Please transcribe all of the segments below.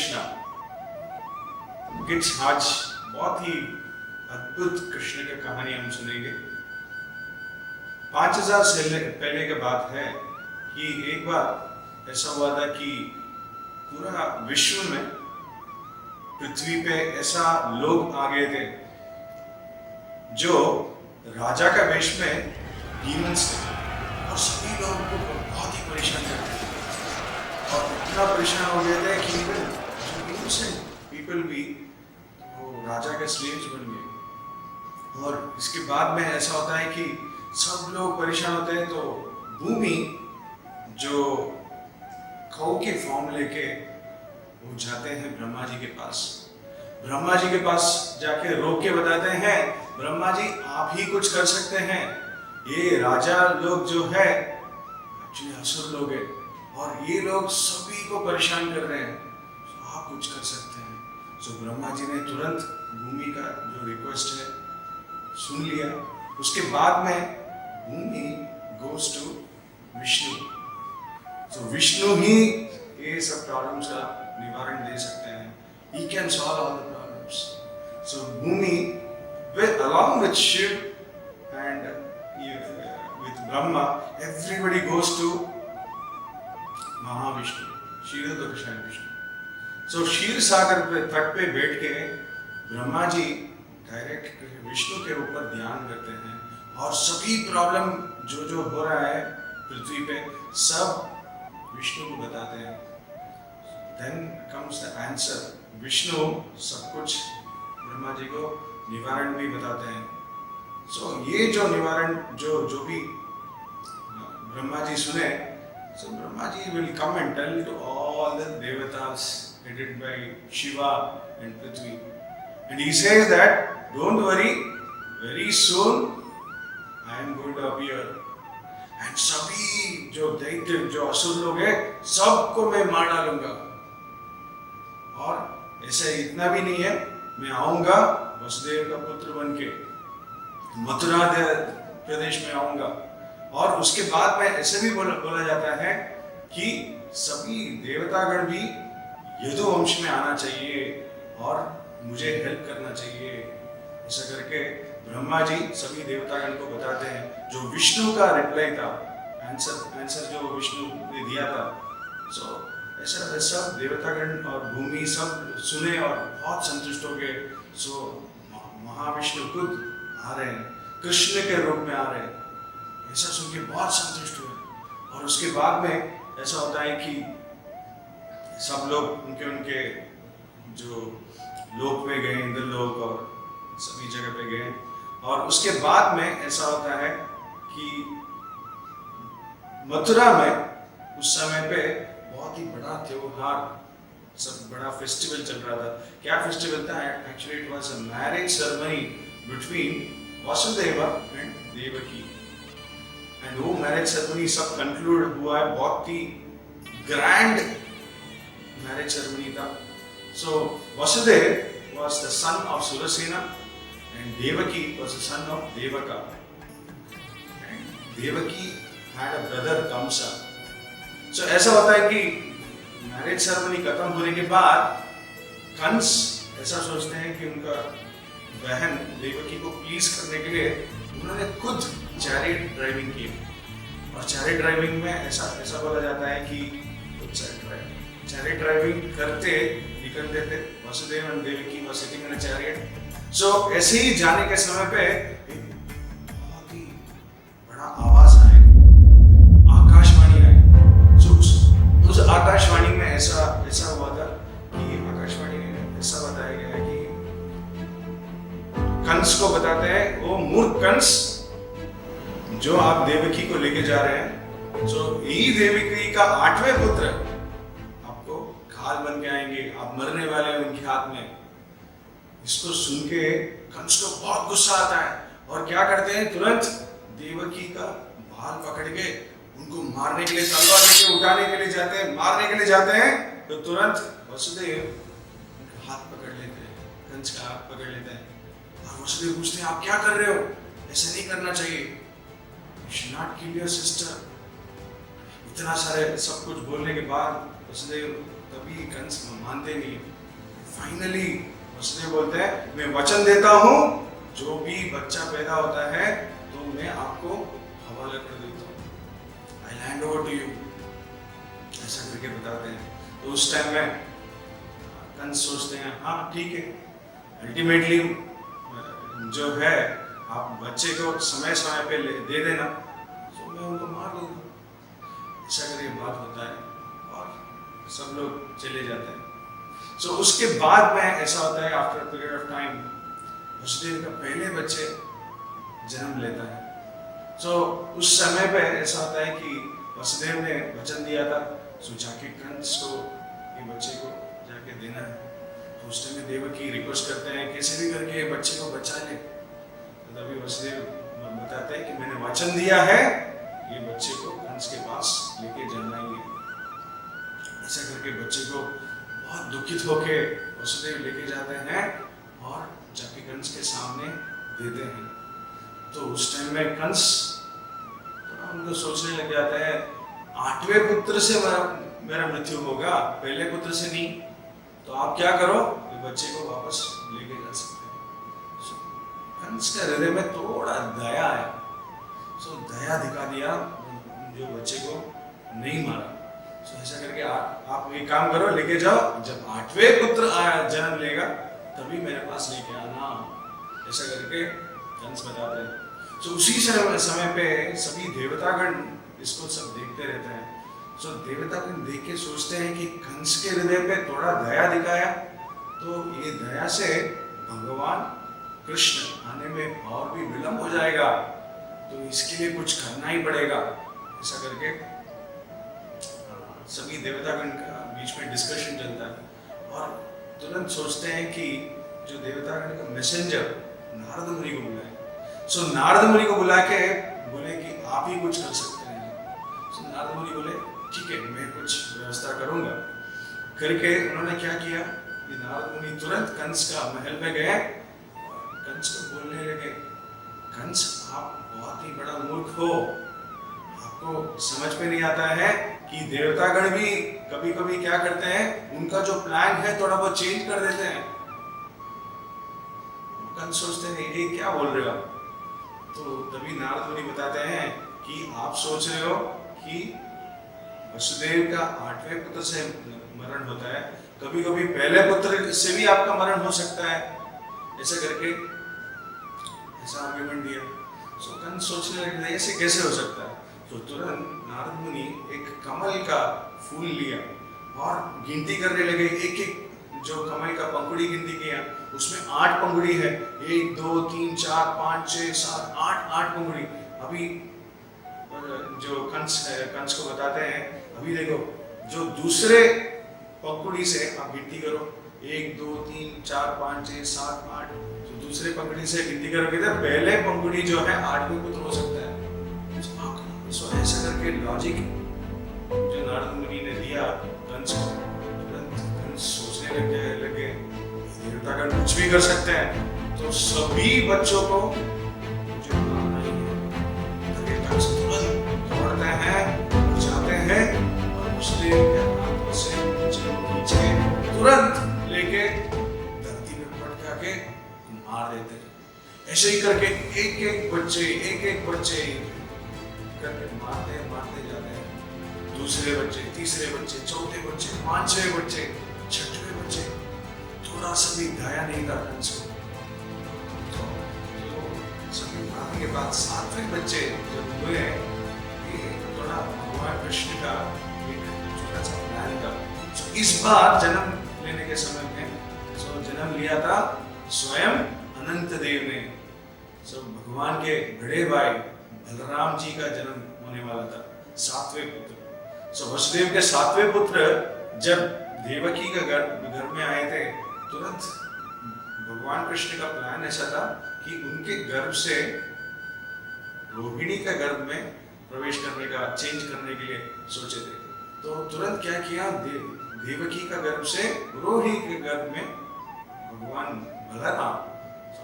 Krishna kids आज बहुत ही अद्भुत कृष्ण की कहानी हम सुनेंगे। 5000 से पहले की बात है कि एक बार ऐसा हुआ था कि पूरा विश्व में पृथ्वी पे ऐसा लोग आ गए थे जो राजा का वेश में डीमंस थे और सभी लोगों को बहुत ही परेशान करते थे और इतना परेशान हो गए थे कि इनोसेंट पीपल भी वो राजा के स्लेव्स बन गए। और इसके बाद में ऐसा होता है कि सब लोग परेशान होते हैं तो भूमि जो खो के फॉर्म लेके वो जाते हैं ब्रह्मा जी के पास। ब्रह्मा जी के पास जाके रोक के बताते हैं, ब्रह्मा जी आप ही कुछ कर सकते हैं, ये राजा लोग जो है एक्चुअली असुर लोग हैं और ये लोग सभी को परेशान कर रहे हैं, तो आप कुछ कर सकते हैं। तो ब्रह्मा जी ने तुरंत भूमि का जो रिक्वेस्ट है सुन लिया। उसके बाद में भूमि गोज टू विष्णु। तो विष्णु ही ये सब प्रॉब्लम्स का निवारण दे सकते हैं। He can solve all the problems. So Bhumi, along with Shiv and with Brahma, everybody goes to Mahavishnu, Kshirodakashayi Vishnu. So क्षीर सागर पे तट पे बैठ के ब्रह्मा जी डायरेक्ट विष्णु के ऊपर ध्यान करते हैं और सभी प्रॉब्लम जो हो रहा है पृथ्वी पे सब विष्णु को बताते हैं। Then comes the answer. Vishnu सब कुछ ब्रह्मा जी को निवारण भी बताते हैं। So ये जो निवारण जो भी ब्रह्मा जी सुने, so Brahma ji will come and tell to all the devatas headed by Shiva and Prithvi, and he says that don't worry, very soon I am going to appear and सभी जो दैत्य जो असुर लोग हैं सबको मैं मार डालूंगा। और ऐसे इतना भी नहीं है, मैं आऊंगा वसुदेव का पुत्र बनके मथुरा प्रदेश में आऊंगा। और उसके बाद में ऐसे भी बोला जाता है कि सभी देवतागण भी यदुवंश में आना चाहिए और मुझे हेल्प करना चाहिए। ऐसा करके ब्रह्मा जी सभी देवतागण को बताते हैं। जो विष्णु का रिप्लाई था, आंसर जो विष्णु ने दिया था, सो ऐसा सब देवतागण और भूमि सब सुने और बहुत संतुष्ट हो गए। सो महाविष्णु खुद आ रहे हैं, कृष्ण के रूप में आ रहे हैं, ऐसा सुन के बहुत संतुष्ट हुए। और उसके बाद में ऐसा होता है कि सब लोग उनके जो लोक में गए, इंद्र लोक और सभी जगह पे गए। और उसके बाद में ऐसा होता है कि मथुरा में उस समय पे बहुत ही बड़ा त्योहार, सब बड़ा फेस्टिवल चल रहा था। क्या फेस्टिवल था? Actually it was a marriage ceremony between Vasudeva and Devaki. And वो मैरिज सेरेमनी सब कंक्लूड हुआ है, बहुत ही ग्रैंड मैरिज सेरेमनी था। So Vasudev was the son of Surasena and Devaki was the son of Devaka. And Devaki had a brother Kamsa. So ऐसा होता है कि मैरिज सेरेमनी खत्म होने के बाद कंस ऐसा सोचते हैं कि उनका बहन देवकी को प्लीज करने के लिए उन्होंने खुद चैरियट ड्राइविंग की। और चैरियट ड्राइविंग में ऐसा बोला जाता है कि चैरियट ड्राइविंग करते निकलते थे Vasudev and Devaki were sitting in a chariot. So ऐसे ही जाने के समय पे बहुत ही बड़ा आवाज आए, आकाशवाणी आए। सो उस आकाशवाणी में ऐसा हुआ था कि आकाशवाणी में ऐसा बताया गया है कि कंस को बताते हैं, वो मूर्ख कंस जो आप देवकी को लेके जा रहे हैं, सो यही देवकी का 8वें पुत्र आपको खाल बन के आएंगे, आप मरने वाले हैं उनके हाथ में। इसको सुन के कंस को बहुत गुस्सा आता है और क्या करते हैं, तुरंत देवकी का बाल पकड़ के उनको मारने के लिए, तलवार लेके उठाने के लिए जाते हैं, मारने के लिए जाते हैं, तो तुरंत वसुदेव उनका हाथ पकड़ लेते हैं, कंस का हाथ पकड़ लेते हैं। और वसुदेव पूछते हैं आप क्या कर रहे हो, ऐसा नहीं करना चाहिए, you should not kill your sister। इतना सारे सब कुछ बोलने के बाद वसुदेव तभी कंस मानते नहीं। फाइनली वसुदेव बोलते हैं मैं वचन देता हूँ जो भी बच्चा पैदा होता है तो मैं आपको हवाला कर देता हूँ, आई हैंड ओवर टू यू, ऐसा करके बताते हैं। तो उस टाइम में कंस सोचते हैं हाँ ठीक है, अल्टीमेटली जो है आप बच्चे को समय समय पे दे देना तो मैं उनको मार दूंगा। ऐसा करके बात होता है और सब लोग चले जाते हैं। सो उसके बाद में ऐसा होता है after period of time Vasudev का पहले बच्चे जन्म लेता है। सो उस समय पे ऐसा होता है कि वसुदेव ने वचन दिया था सो जाके कंस को ये बच्चे को जाके देना है। तो उस टाइम में देवकी रिक्वेस्ट करते हैं कैसे भी करके बच्चे को बचा ले। तो तभी वसुदेव बताते हैं कि मैंने वचन दिया है ये बच्चे को कंस के पास लेके जाना ही है। ऐसा करके बच्चे को बहुत दुखित होके वसुदेव लेके जाते हैं और जाके कंस के सामने देते हैं। तो उस टाइम में कंस थोड़ा उनको सोचने लग जाता है 8वें पुत्र से मेरा मृत्यु होगा, पहले पुत्र से नहीं। तो आप क्या करो ये बच्चे को वापस लेके जा सकते हैं। कंस के हृदय में थोड़ा दया है, सो दया दिखा दिया, जो बच्चे को नहीं मारा। सो ऐसा करके आप एक काम करो लेके जाओ, जब 8वें पुत्र जन्म लेगा तभी मेरे पास लेके आना, ऐसा करके कंस बताते हैं। सो उसी समय पे सभी देवतागण इसको सब देखते रहते हैं। सो देवतागण देख के सोचते हैं कि कंस के हृदय पे थोड़ा दया दिखाया तो ये दया से भगवान कृष्ण आने में और भी विलंब हो जाएगा, तो इसके लिए कुछ करना ही पड़ेगा। ऐसा करके सभी देवतागण का बीच में डिस्कशन चलता है और तुरंत सोचते हैं कि जो देवतागण का मैसेंजर नारद मुनि को बुलाए। सो नारद मुनि को बुला के बोले कि आप ही कुछ कर सकते हैं। सो नारद मुनि बोले ठीक है मैं कुछ व्यवस्था करूंगा। करके उन्होंने क्या किया कि नारद मुनि तुरंत कंस का महल में गए और कंस को बोलने लगे कंस आप बहुत ही बड़ा मूर्ख हो, आपको समझ में नहीं आता है कि देवतागण भी कभी कभी क्या करते हैं उनका जो प्लान है थोड़ा बहुत चेंज कर देते हैं। कंस सोचते हैं ये क्या बोल रहे हो। तो तभी नारद मुनि बताते हैं कि आप सोच रहे हो कि वसुदेव का 8वें पुत्र से मरण होता है, कभी कभी पहले पुत्र से भी आपका मरण हो सकता है। ऐसा करके ऐसा आर्गुमेंट दिया। सो कंस सोचने लगे ऐसे कैसे हो सकता है। तो तुरंत नारद मुनि एक कमल का फूल लिया और गिनती करने लगे, एक एक जो कमल का पंखुड़ी गिनती किया, उसमें 8 पंखुड़ी है, 1 2 3 4 5 6 7 8 पंखुड़ी। अभी जो कंस को बताते हैं अभी देखो जो दूसरे पंखुड़ी से आप गिनती करो 1 2 3 4 5 6 7 8, तो दूसरे पंखुड़ी से गिनती करोगे तो पहले पंखुड़ी जो है 8वें पुत्र हो सकता है। सो ऐसा करके लॉजिक जो नारद मुनि ने दिया कंस को, कंस सोचने लगे देवतागण कुछ भी कर सकते हैं तो सभी बच्चों को जो मारना ही है। कंस तुरंत दौड़ते हैं जाते हैं और वसुदेव के हाथों से बच्चे को तुरंत लेके धरती में पटका के मार देते हैं। ऐसे ही करके एक एक बच्चे करके मारते जाते हैं। दूसरे बच्चे, तीसरे बच्चे, चौथे बच्चे, 5वें बच्चे, 6वें बच्चे, थोड़ा सा भी दया नहीं था कंस को। तो सभी मारने के बाद 7वें बच्चे जब हुए ये थोड़ा भगवान कृष्ण का एक छोटा सा प्लान था। तो इस बार जन्म लेने के समय में जन्म लिया था स्वयं अनंत देव ने। भगवान के बड़े भाई बलराम जी का जन्म होने वाला था, 7वें पुत्र। वसुदेव के 7वें पुत्र जब देवकी का घर में आए थे, तुरंत भगवान कृष्ण का प्लान ऐसा था कि उनके गर्भ से रोहिणी के गर्भ में प्रवेश करने का, चेंज करने के लिए सोचे थे। तो तुरंत क्या किया, देवकी का गर्भ से रोहिणी के गर्भ में भगवान बलराम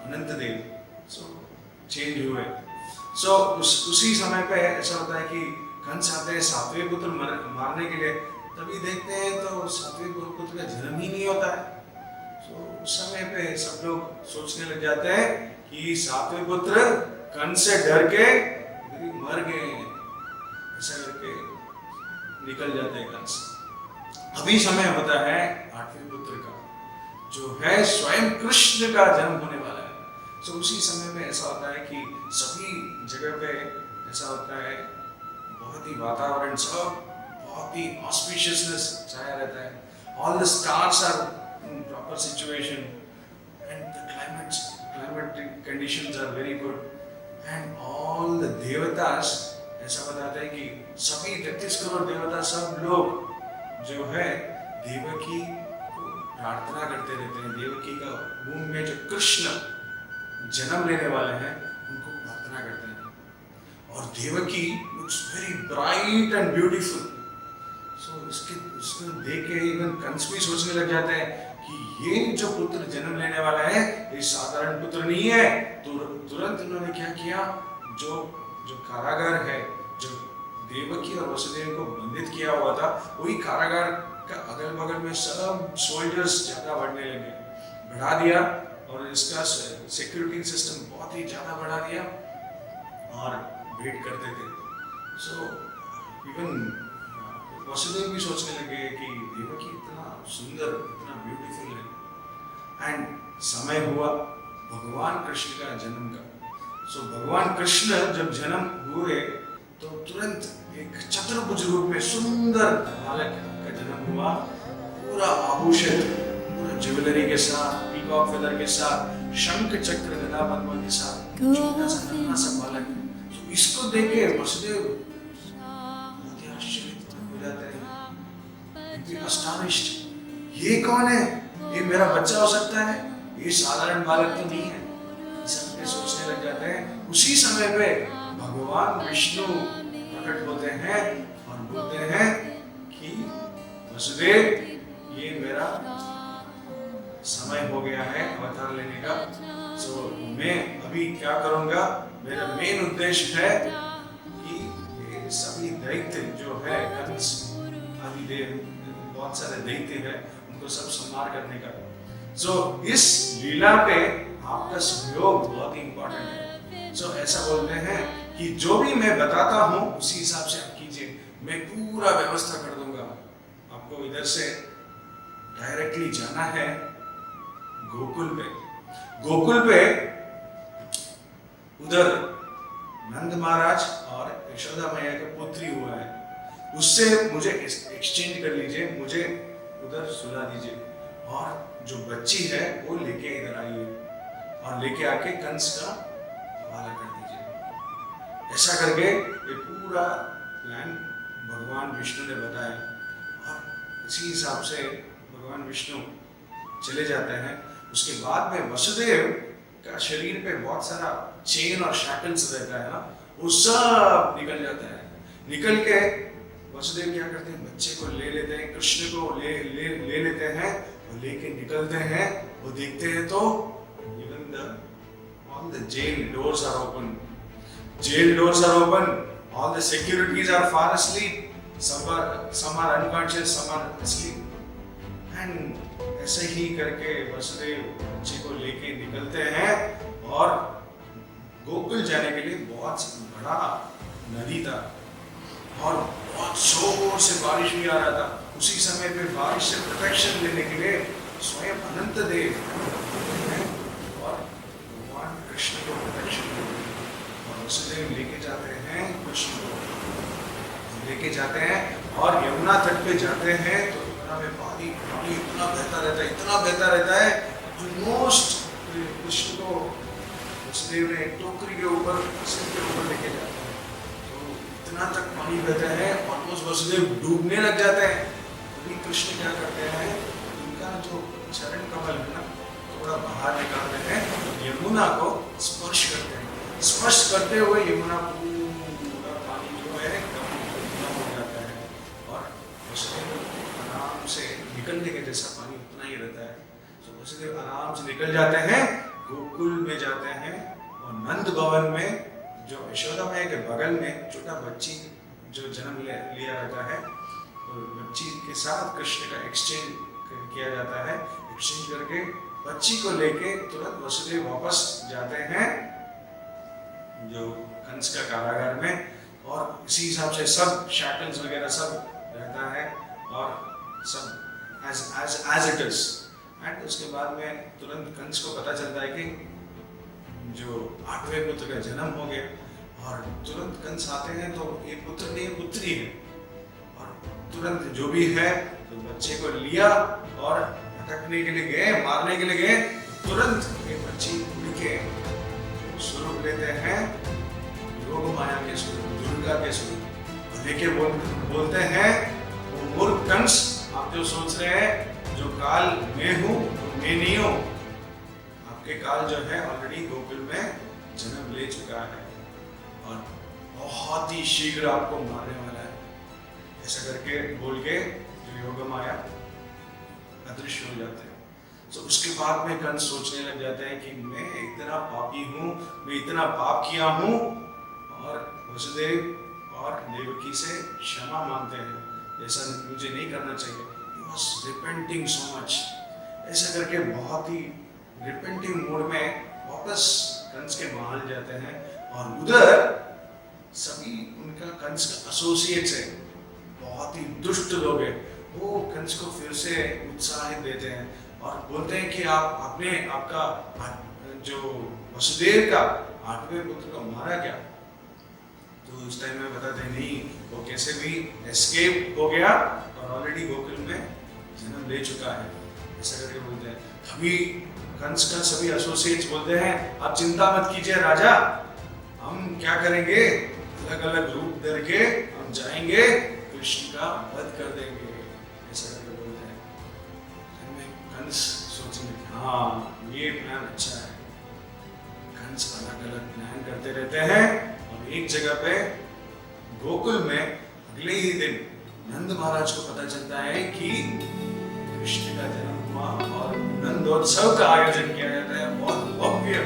अनंत देव चेंज हुए। उसी समय पे ऐसा होता है कि कंस आते हैं 7वें पुत्र मारने के लिए, तभी देखते हैं तो सात्विक पुत्र का जन्म ही नहीं होता है। तो उस समय पे सब लोग सोचने लग जाते हैं कि सातवें पुत्र कंस से डर के मर गए, ऐसा करके निकल जाते हैं कंस। अभी समय होता है आठवें पुत्र का, जो है स्वयं कृष्ण का जन्म होने वाला है। तो उसी समय में ऐसा होता है कि सभी जगह पे ऐसा होता है, बहुत ही वातावरण सब बहुत ही ऑस्पिशियसनेस छाया रहता है। All the stars are in proper situation and the climatic conditions are very good and all the devatas, ऐसा बताते हैं कि सभी 33 करोड़ देवता सब लोग जो है देवकी को प्रार्थना करते रहते हैं। देवकी का वूम में जो कृष्ण जन्म लेने वाले हैं उनको प्रार्थना करते हैं और Devaki looks very bright and beautiful। So इसको देख के इवन कंस भी सोचने लग जाते हैं कि ये जो पुत्र जन्म लेने वाला है ये साधारण पुत्र नहीं है। तो तुरंत उन्होंने क्या किया, जो कारागार है, जो देवकी और वसुदेव को बंधित किया हुआ था, वही कारागार का अगल बगल में सब सोल्जर्स ज्यादा बढ़ने लगे, बढ़ा दिया और इसका सिक्योरिटी सिस्टम बहुत ही ज्यादा बढ़ा दिया और वेट करते थे। सो इवन वसुदेव भी सोचने लगे कि देवकी इतना सुंदर, इतना ब्यूटीफुल है। एंड समय हुआ भगवान कृष्ण का जन्म का। सो भगवान कृष्ण जब जन्म हुए तो तुरंत एक चतुर्भुज रूप में सुंदर बालक का जन्म हुआ, पूरा आभूषित, पूरा ज्वेलरी के साथ, पीकॉक फेदर के साथ, शंख चक्र गदा पद्म के साथ, छोटा सा नन्हा सा बालक। तो इसको देख के वसुदेव बहुत ही आश्चर्यचकित हो जाते हैं, astonished, ये कौन है, ये मेरा बच्चा हो सकता है, ये साधारण बालक तो नहीं है, सब सोचने लग जाते हैं। उसी समय पे भगवान विष्णु प्रकट होते हैं और बोलते हैं कि वसुदेव ये मेरा समय हो गया है अवतार लेने का। सो मैं अभी क्या करूंगा, मेरा मेन उद्देश्य है कि ये सभी दैत्य जो है कंस आदि देव, बहुत सारे दैत्य हैं, उनको सब संहार करने का। सो इस लीला पे आपका सहयोग बहुत ही इंपॉर्टेंट है। सो ऐसा बोलते हैं कि जो भी मैं बताता हूँ उसी हिसाब से आप कीजिए, मैं पूरा व्यवस्था कर दूंगा। आपको इधर से डायरेक्टली जाना है गोकुल पे। गोकुल पे उधर नंद महाराज और यशोदा मैया का पुत्री हुआ है, उससे मुझे एक्सचेंज कर लीजिए, मुझे उधर सुला दीजिए और जो बच्ची है वो लेके इधर आइए और लेके आके कंस का हवाला कर दीजिए। ऐसा करके ये पूरा प्लान भगवान विष्णु ने बताया और इसी हिसाब से भगवान विष्णु चले जाते हैं। उसके बाद में वसुदेव का शरीर पे बहुत सारा चेन और शैकल्स रहता है ना, वो सब निकल जाता है। निकल के वसुदेव क्या करते हैं, बच्चे को ले लेते हैं, कृष्ण को ले लेते हैं और लेके निकलते हैं। वो देखते हैं तो all the jail doors are open, all the securities are far asleep, some are unconscious, some are asleep। and ऐसे ही करके वसुदेव बच्चे को लेके निकलते हैं और गोकुल जाने के लिए बहुत बड़ा नदी था और बहुत जोर से बारिश भी आ रहा था। उसी समय पे बारिश से प्रोटेक्शन लेने के लिए स्वयं अनंत देव और भगवान कृष्ण को प्रोटेक्शन और वसुदेव लेके जाते हैं, कृष्ण को लेके जाते हैं और यमुना तट पे जाते हैं। तो यमुना में पानी इतना बहता रहता है ऑलमोस्ट कृष्ण को वसुदेव ने टोकरी के ऊपर, सिर के ऊपर लेके जाते हैं। तो इतना तक पानी बहता है ऑलमोस्ट वसुदेव डूबने लग जाते हैं। अभी कृष्ण क्या करते हैं, उनका जो चरण कमल है ना थोड़ा बाहर निकालते हैं, यमुना को स्पर्श करते हैं। स्पर्श करते हुए यमुना पूरा पानी जो है कम हो जाता है और वसुदेव आराम से निकलने के जैसा पानी उतना ही रहता है। तो वसुदेव आराम से निकल जाते हैं, गोकुल में जाते हैं और नंद भवन में जो यशोदा मैया के बगल में छोटा बच्ची जो जन्म लिया रहता है तो बच्ची के साथ कृष्ण का एक्सचेंज किया जाता है। एक्सचेंज करके बच्ची को लेके तुरंत वसुदेव वापस जाते हैं जो कंस का कारागार में, और इसी हिसाब से सब शैकल्स वगैरह सब रहता है और सब एज इट इज। एंड उसके बाद में तुरंत कंस को पता चलता है कि जो 8वें पुत्र का जन्म हो गया, और तुरंत कंस आते हैं तो ये पुत्र नहीं पुत्री है, और तुरंत जो भी है तो बच्चे को लिया और अटकने के लिए गए, मारने के लिए गए। तुरंत एक बच्ची उड़ के स्वरूप लेते हैं योग माया के स्वरूप, दुर्गा के स्वरूप, और लेके बोलते हैं वो मूर्ख कंस, आप जो सोच रहे हैं जो काल मैं हूँ मैं नहीं हूँ, आपके काल जो है ऑलरेडी गोकुल में जन्म ले चुका है और बहुत ही शीघ्र आपको मारने वाला है। ऐसा करके बोल के जो योग माया अदृश्य हो जाते हैं। तो उसके बाद में कंस सोचने लग जाते हैं कि मैं इतना पापी हूँ, मैं इतना पाप किया हूँ, और वसुदेव और देवकी से क्षमा मांगते हैं, ऐसा मुझे नहीं करना चाहिए। He was repenting so much। ऐसा करके बहुत ही रिपेंटिंग मोड में वापस कंस के महल जाते हैं, और उधर सभी उनका कंस का एसोसिएट्स है, बहुत ही दुष्ट लोग हैं, वो कंस को फिर से उत्साहित देते हैं और बोलते हैं कि आपका जो वसुदेव का 8वें पुत्र को मारा क्या? तो उस टाइम में बताते नहीं, वो कैसे भी एस्केप हो गया और ऑलरेडी गोकुल में जन्म ले चुका है। ऐसा करके बोलते हैं। अभी कंस का सभी एसोसिएट्स बोलते हैं आप चिंता मत कीजिए राजा, हम क्या करेंगे, अलग अलग रूप धर के हम जाएंगे, कृष्ण का वध कर देंगे। ऐसा करके बोलते हैं। कंस सोचने हाँ ये प्लान अच्छा है। कंस अलग अलग प्लान करते रहते हैं, और एक जगह पे गोकुल में अगले ही दिन नंद महाराज को पता चलता है कि कृष्ण का जन्म हुआ और नंदोत्सव का आयोजन किया जाता है। बहुत भव्य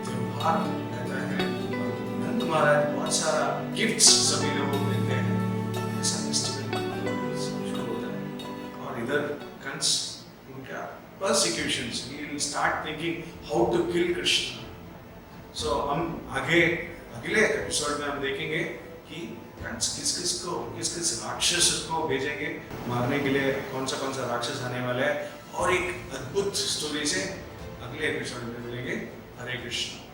त्योहार रहता है, और नंद महाराज बहुत सारा गिफ्ट्स सभी लोगों को देते हैं। ऐसा फेस्टिवल शुरू होता है, और इधर कंस उनका persecutions, he will start thinking how to kill Krishna। So हम अगले एपिसोड में हम देखेंगे कि कंस किस राक्षस को भेजेंगे मारने के लिए, कौन सा राक्षस आने वाला है, और एक अद्भुत स्टोरी से अगले एपिसोड में मिलेंगे। हरे कृष्ण।